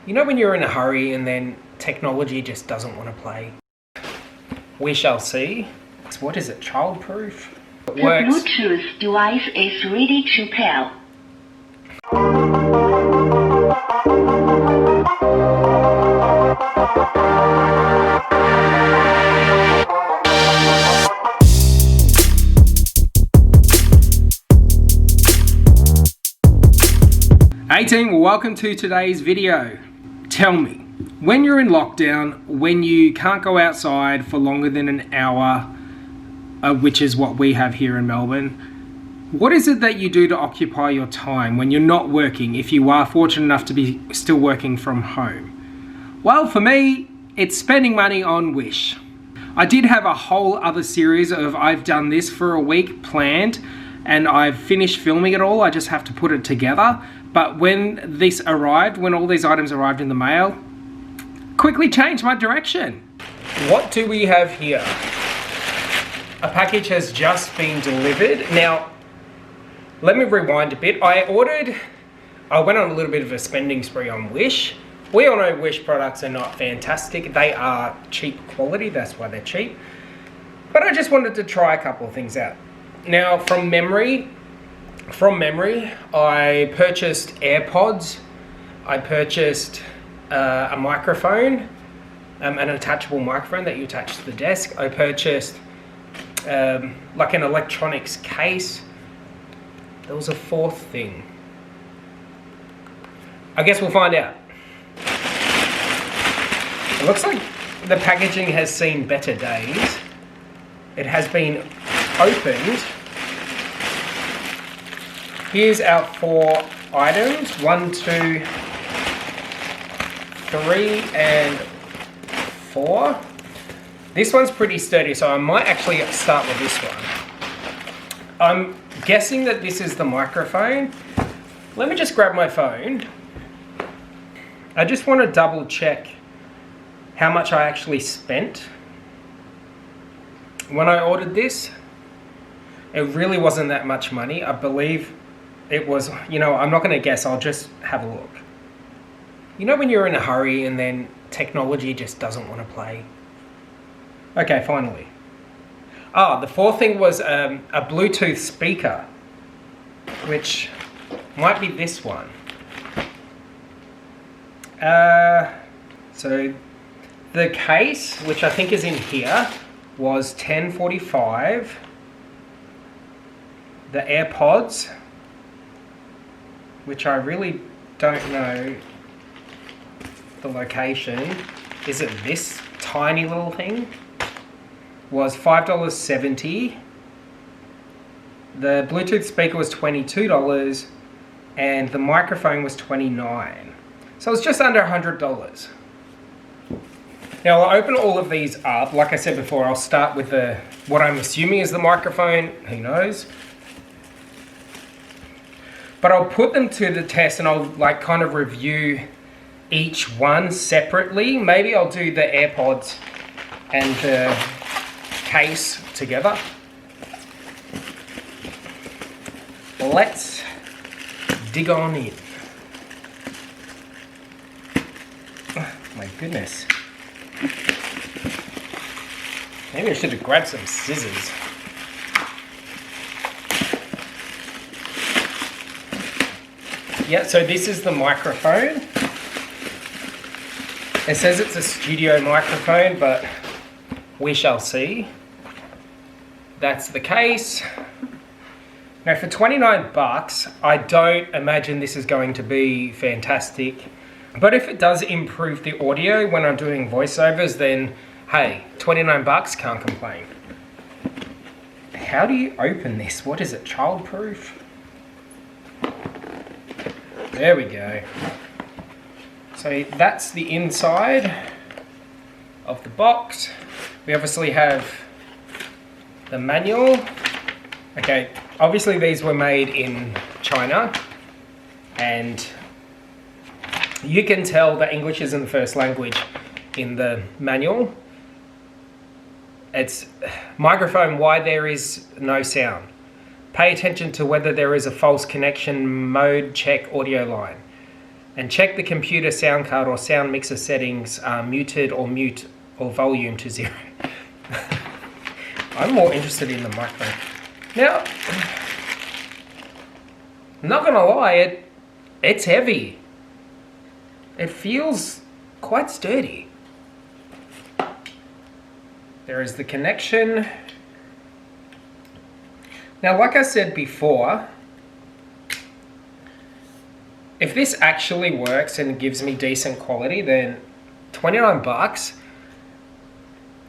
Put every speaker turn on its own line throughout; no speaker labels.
You know when you're in a hurry and then technology just doesn't want to play? We shall see. What is it, childproof? It
The
works.
Bluetooth device is ready to pair.
Hey team, welcome to today's video. Tell me, when you're in lockdown, when you can't go outside for longer than an hour, which is what we have here in Melbourne, what is it that you do to occupy your time when you're not working, if you are fortunate enough to be still working from home? Well, for me, it's spending money on Wish. I did have a whole other series of I've done this for a week planned, and I've finished filming it all. I just have to put it together. But when this arrived, when all these items arrived in the mail, quickly changed my direction. What do we have here? A package has just been delivered. Now, let me rewind a bit. I went on a little bit of a spending spree on Wish. We all know Wish products are not fantastic. They are cheap quality, that's why they're cheap. But I just wanted to try a couple of things out. Now, from memory, I purchased AirPods. I purchased a microphone, an attachable microphone that you attach to the desk. I purchased like an electronics case. There was a fourth thing. I guess we'll find out. It looks like the packaging has seen better days. It has been opened. Here's our 4 items, 1, 2, 3, and 4. This one's pretty sturdy, so I might actually start with this one. I'm guessing that this is the microphone. Let me just grab my phone. I just want to double check how much I actually spent when I ordered this. It really wasn't that much money. I believe it was, I'm not going to guess, I'll just have a look. You know when you're in a hurry and then technology just doesn't want to play? Okay, finally. The fourth thing was a Bluetooth speaker, which might be this one. So the case, which I think is in here, was $10.45. The AirPods, which I really don't know the location. Is it this tiny little thing? Was $5.70. The Bluetooth speaker was $22, and the microphone was $29. So it's just under $100. Now I'll open all of these up. Like I said before, I'll start with what I'm assuming is the microphone. Who knows? But I'll put them to the test and I'll kind of review each one separately. Maybe I'll do the AirPods and the case together. Let's dig on in. Oh, my goodness. Maybe I should have grabbed some scissors. Yeah, so this is the microphone. It says it's a studio microphone, but we shall see. That's the case. Now for 29 bucks, I don't imagine this is going to be fantastic. But if it does improve the audio when I'm doing voiceovers, then hey, 29 bucks, can't complain. How do you open this? What is it, childproof? There we go. So that's the inside of the box. We obviously have the manual. Okay, obviously these were made in China, and you can tell that English isn't the first language in the manual. It's microphone, why there is no sound. Pay attention to whether there is a false connection, mode check audio line. And check the computer sound card or sound mixer settings are muted or mute or volume to 0. I'm more interested in the microphone. Now, I'm not gonna lie, it's heavy. It feels quite sturdy. There is the connection. Now, like I said before, if this actually works and gives me decent quality, then 29 bucks.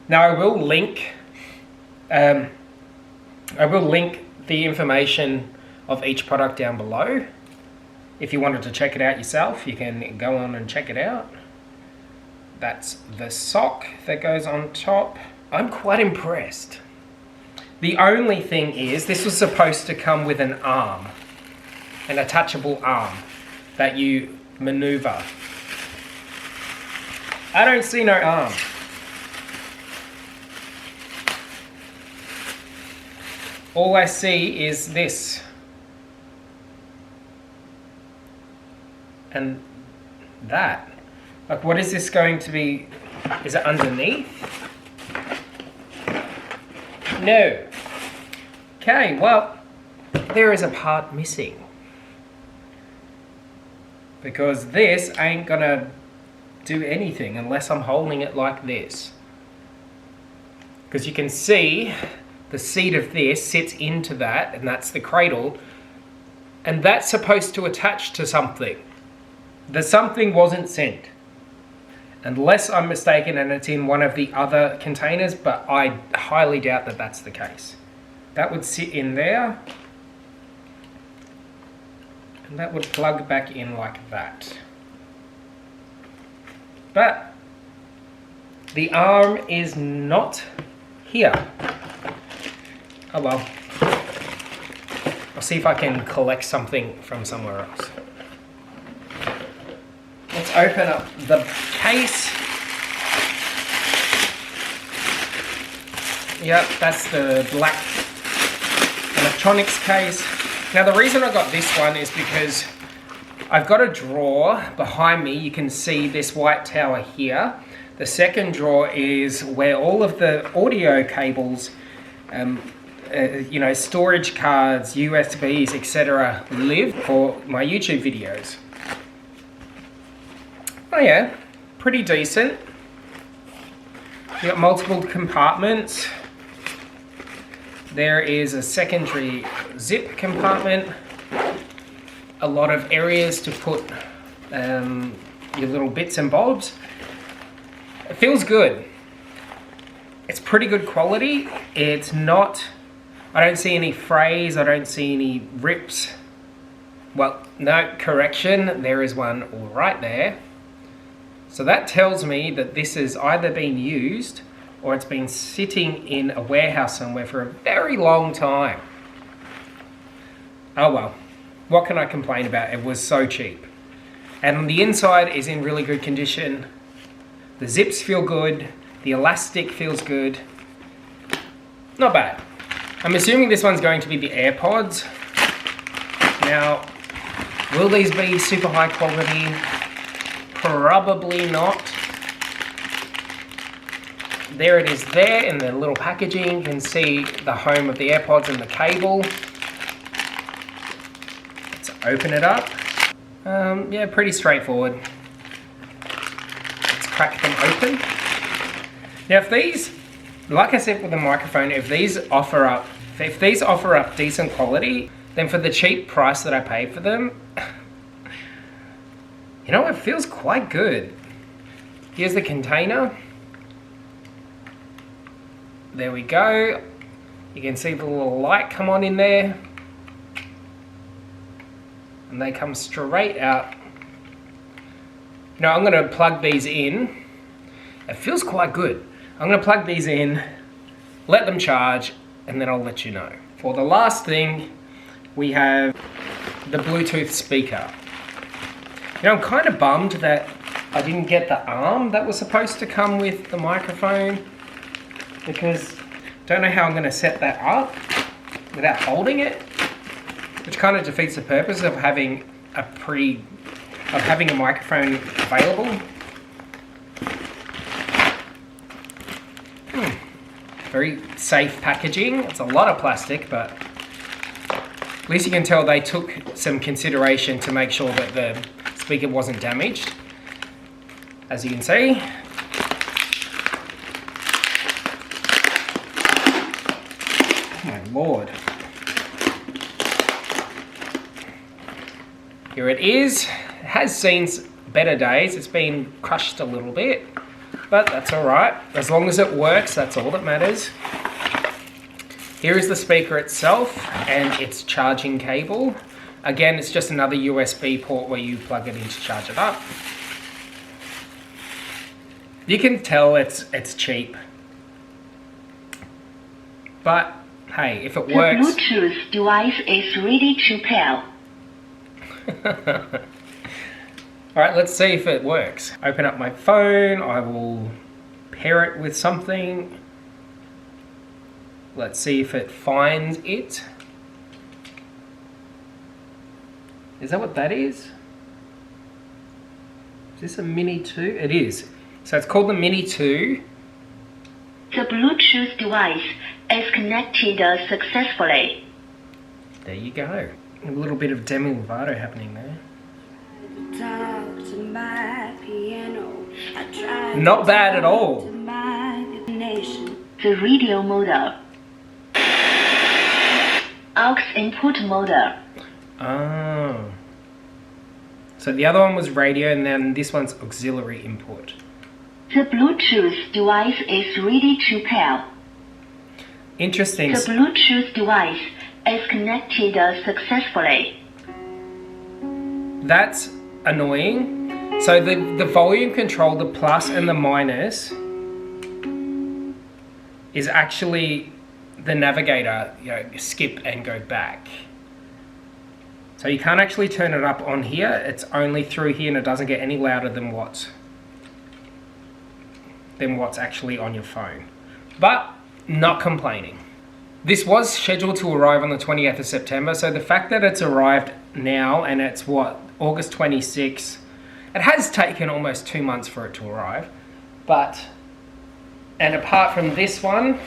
Now I will link the information of each product down below. If you wanted to check it out yourself, you can go on and check it out. That's the sock that goes on top. I'm quite impressed. The only thing is, this was supposed to come with an arm, an attachable arm that you maneuver. I don't see no arm. All I see is this. And that. Like, what is this going to be? Is it underneath? No. Okay, well, there is a part missing. Because this ain't gonna do anything unless I'm holding it like this. Because you can see the seat of this sits into that, and that's the cradle. And that's supposed to attach to something. The something wasn't sent. Unless I'm mistaken and it's in one of the other containers, but I highly doubt that that's the case. That would sit in there. And that would plug back in like that. But the arm is not here. Oh well. I'll see if I can collect something from somewhere else. Let's open up the case. Yep, that's the black electronics case. Now the reason I got this one is because I've got a drawer behind me. You can see this white tower here. The second drawer is where all of the audio cables, you know, storage cards, USBs, etc. live for my YouTube videos. Oh yeah, pretty decent. You got multiple compartments. There is a secondary zip compartment. A lot of areas to put your little bits and bobs. It feels good. It's pretty good quality. It's not, I don't see any frays, I don't see any rips. Well, no, correction, there is one right there. So that tells me that this has either been used or it's been sitting in a warehouse somewhere for a very long time. Oh well, what can I complain about? It was so cheap. And the inside is in really good condition. The zips feel good. The elastic feels good. Not bad. I'm assuming this one's going to be the AirPods. Now, will these be super high quality? Probably not. There it is there in the little packaging. You can see the home of the AirPods and the cable. Let's open it up. Yeah, pretty straightforward. Let's crack them open. Now if these, like I said with the microphone, if these offer up decent quality, then for the cheap price that I paid for them, you know, it feels quite good. Here's the container. There we go. You can see the little light come on in there. And they come straight out. Now I'm going to plug these in. It feels quite good. I'm going to plug these in, let them charge, and then I'll let you know. For the last thing, we have the Bluetooth speaker. You know, I'm kind of bummed that I didn't get the arm that was supposed to come with the microphone, because I don't know how I'm going to set that up without holding it, which kind of defeats the purpose of having a of having a microphone available. Very safe packaging. It's a lot of plastic, but at least you can tell they took some consideration to make sure that the speaker wasn't damaged. As you can see. Oh my lord. Here it is. It has seen better days. It's been crushed a little bit, but that's all right. As long as it works, that's all that matters. Here is the speaker itself and its charging cable. Again, it's just another USB port where you plug it in to charge it up. You can tell it's cheap. But hey, if it works...
The Bluetooth device is ready to pair.
Alright, let's see if it works. Open up my phone, I will pair it with something. Let's see if it finds it. Is that what that is? Is this a Mini 2? It is. So it's called the Mini 2.
The Bluetooth device is connected successfully.
There you go. A little bit of Demi Lovato happening there. Not bad at all.
The radio model. Aux input model.
Oh. So the other one was radio and then this one's auxiliary input.
The Bluetooth device is ready to pair.
Interesting.
The Bluetooth device is connected successfully.
That's annoying. So the volume control, the plus and the minus, is actually the navigator, skip and go back. So you can't actually turn it up on here. It's only through here and it doesn't get any louder than what's actually on your phone. But not complaining. This was scheduled to arrive on the 28th of September, so the fact that it's arrived now and it's August 26th, it has taken almost 2 months for it to arrive. And apart from this one,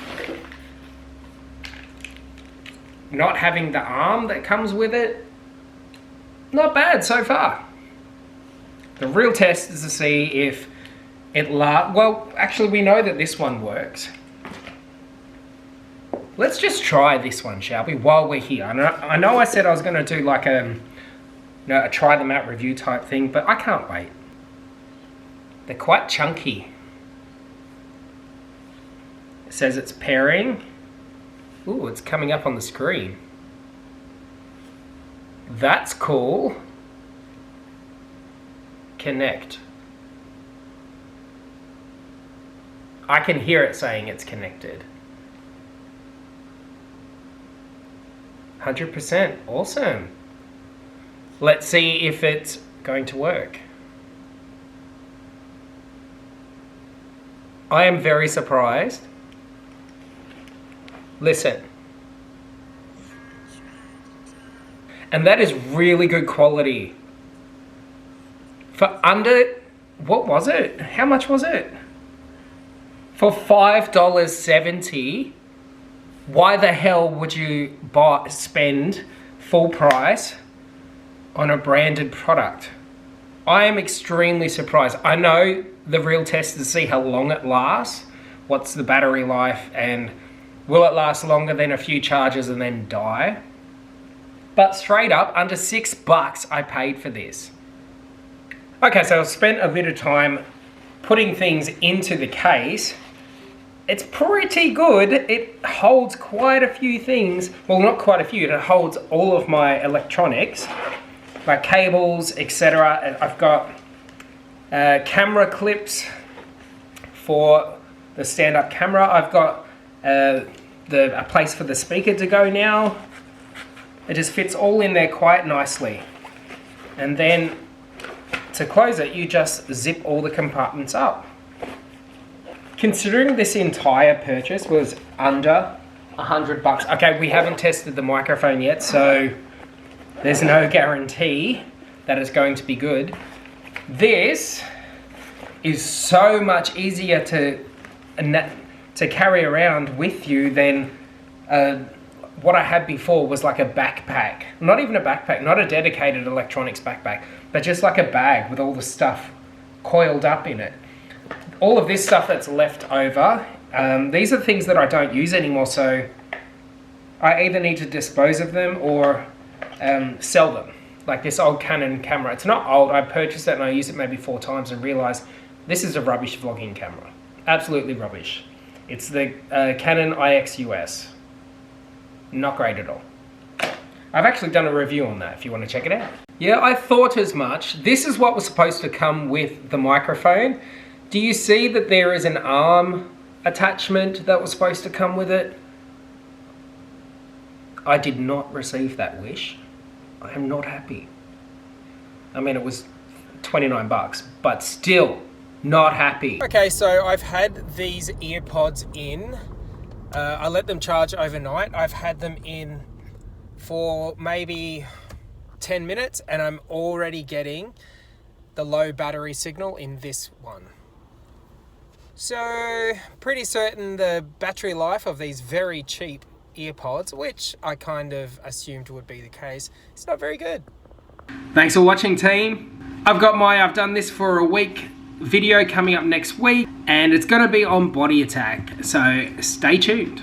not having the arm that comes with it, not bad so far. The real test is to see if it well, actually we know that this one works. Let's just try this one, shall we, while we're here. I know I said I was going to do like a try them out review type thing, but I can't wait. They're quite chunky. It says it's pairing. Ooh, it's coming up on the screen. That's cool. Connect. I can hear it saying it's connected. 100%. Awesome. Let's see if it's going to work. I am very surprised. Listen. And that is really good quality. For under, what was it? How much was it? For $5.70, why the hell would you spend full price on a branded product? I am extremely surprised. I know the real test is to see how long it lasts, what's the battery life, and will it last longer than a few charges and then die? But straight up, under $6 I paid for this. Okay, so I've spent a bit of time putting things into the case. It's pretty good. It holds quite a few things. Well, not quite a few. It holds all of my electronics, like cables, etc. I've got camera clips for the stand-up camera. I've got a place for the speaker to go now. It just fits all in there quite nicely. And then to close it, you just zip all the compartments up. Considering this entire purchase was under $100. Okay, we haven't tested the microphone yet, so there's no guarantee that it's going to be good. This is so much easier to carry around with you than what I had before was like a backpack. Not even a backpack, not a dedicated electronics backpack, but just like a bag with all the stuff coiled up in it. All of this stuff that's left over, these are things that I don't use anymore, so I either need to dispose of them or sell them. Like this old Canon camera. It's not old, I purchased it and I used it maybe 4 times and realized this is a rubbish vlogging camera. Absolutely rubbish. It's the Canon IX-US. Not great at all. I've actually done a review on that if you want to check it out. Yeah, I thought as much. This is what was supposed to come with the microphone. Do you see that there is an arm attachment that was supposed to come with it? I did not receive that wish. I am not happy. I mean, it was 29 bucks, but still not happy. Okay, so I've had these earpods in. I let them charge overnight. I've had them in for maybe 10 minutes and I'm already getting the low battery signal in this one. So pretty certain the battery life of these very cheap earpods, which I kind of assumed would be the case, it's not very good. Thanks for watching, team. I've done this for a week video coming up next week and it's going to be on body attack, so stay tuned.